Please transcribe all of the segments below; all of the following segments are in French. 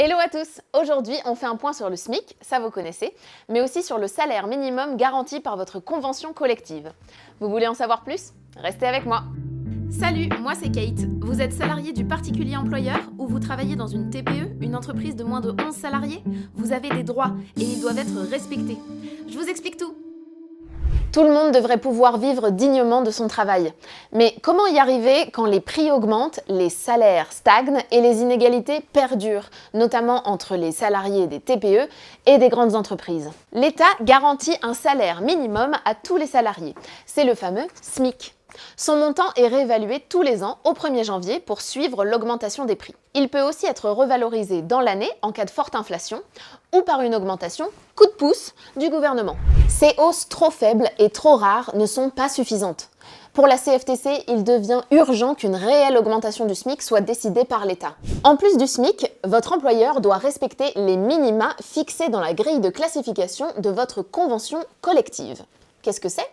Hello à tous! Aujourd'hui, on fait un point sur le SMIC, ça vous connaissez, mais aussi sur le salaire minimum garanti par votre convention collective. Vous voulez en savoir plus? Restez avec moi! Salut, moi c'est Kate. Vous êtes salarié du particulier employeur ou vous travaillez dans une TPE, une entreprise de moins de 11 salariés? Vous avez des droits et ils doivent être respectés. Je vous explique tout. Tout le monde devrait pouvoir vivre dignement de son travail. Mais comment y arriver quand les prix augmentent, les salaires stagnent et les inégalités perdurent, notamment entre les salariés des TPE et des grandes entreprises? L'État garantit un salaire minimum à tous les salariés. C'est le fameux SMIC. Son montant est réévalué tous les ans au 1er janvier pour suivre l'augmentation des prix. Il peut aussi être revalorisé dans l'année en cas de forte inflation ou par une augmentation coup de pouce du gouvernement. Ces hausses trop faibles et trop rares ne sont pas suffisantes. Pour la CFTC, il devient urgent qu'une réelle augmentation du SMIC soit décidée par l'État. En plus du SMIC, votre employeur doit respecter les minima fixés dans la grille de classification de votre convention collective. Qu'est-ce que c'est ?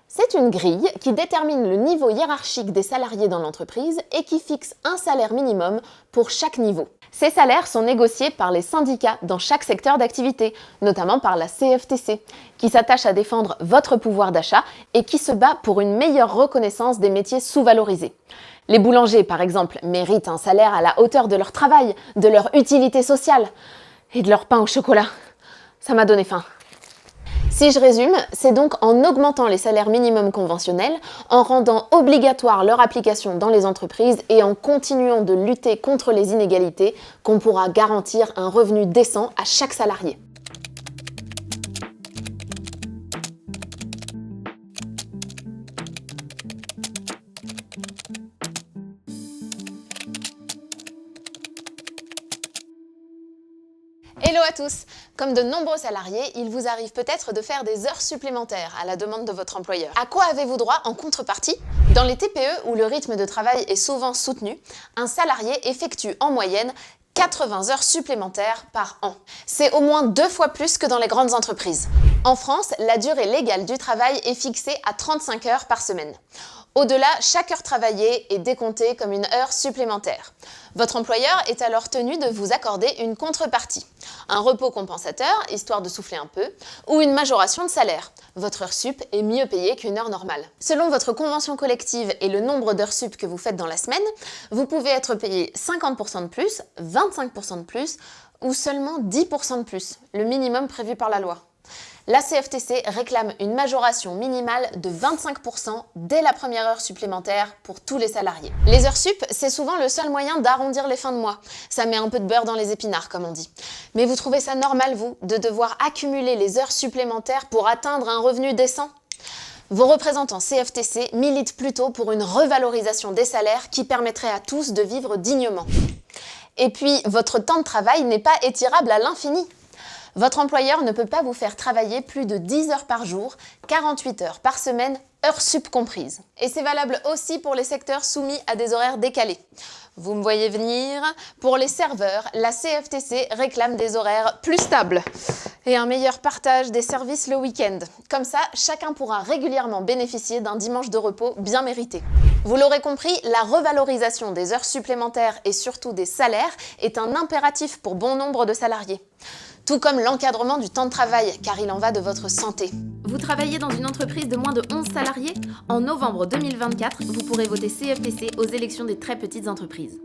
C'est une grille qui détermine le niveau hiérarchique des salariés dans l'entreprise et qui fixe un salaire minimum pour chaque niveau. Ces salaires sont négociés par les syndicats dans chaque secteur d'activité, notamment par la CFTC, qui s'attache à défendre votre pouvoir d'achat et qui se bat pour une meilleure reconnaissance des métiers sous-valorisés. Les boulangers, par exemple, méritent un salaire à la hauteur de leur travail, de leur utilité sociale et de leur pain au chocolat. Ça m'a donné faim. Si je résume, c'est donc en augmentant les salaires minimums conventionnels, en rendant obligatoire leur application dans les entreprises et en continuant de lutter contre les inégalités qu'on pourra garantir un revenu décent à chaque salarié. Hello à tous! Comme de nombreux salariés, il vous arrive peut-être de faire des heures supplémentaires à la demande de votre employeur. À quoi avez-vous droit en contrepartie? Dans les TPE où le rythme de travail est souvent soutenu, un salarié effectue en moyenne 80 heures supplémentaires par an. C'est au moins 2 fois plus que dans les grandes entreprises. En France, la durée légale du travail est fixée à 35 heures par semaine. Au-delà, chaque heure travaillée est décomptée comme une heure supplémentaire. Votre employeur est alors tenu de vous accorder une contrepartie, un repos compensateur, histoire de souffler un peu, ou une majoration de salaire. Votre heure sup est mieux payée qu'une heure normale. Selon votre convention collective et le nombre d'heures sup que vous faites dans la semaine, vous pouvez être payé 50% de plus, 25% de plus ou seulement 10% de plus, le minimum prévu par la loi. La CFTC réclame une majoration minimale de 25% dès la première heure supplémentaire pour tous les salariés. Les heures sup, c'est souvent le seul moyen d'arrondir les fins de mois. Ça met un peu de beurre dans les épinards, comme on dit. Mais vous trouvez ça normal, vous, de devoir accumuler les heures supplémentaires pour atteindre un revenu décent ? Vos représentants CFTC militent plutôt pour une revalorisation des salaires qui permettrait à tous de vivre dignement. Et puis, votre temps de travail n'est pas étirable à l'infini. Votre employeur ne peut pas vous faire travailler plus de 10 heures par jour, 48 heures par semaine, heures sup comprises. Et c'est valable aussi pour les secteurs soumis à des horaires décalés. Vous me voyez venir, pour les serveurs, la CFTC réclame des horaires plus stables et un meilleur partage des services le week-end. Comme ça, chacun pourra régulièrement bénéficier d'un dimanche de repos bien mérité. Vous l'aurez compris, la revalorisation des heures supplémentaires et surtout des salaires est un impératif pour bon nombre de salariés. Tout comme l'encadrement du temps de travail, car il en va de votre santé. Vous travaillez dans une entreprise de moins de 11 salariés? En novembre 2024, vous pourrez voter CFTC aux élections des très petites entreprises.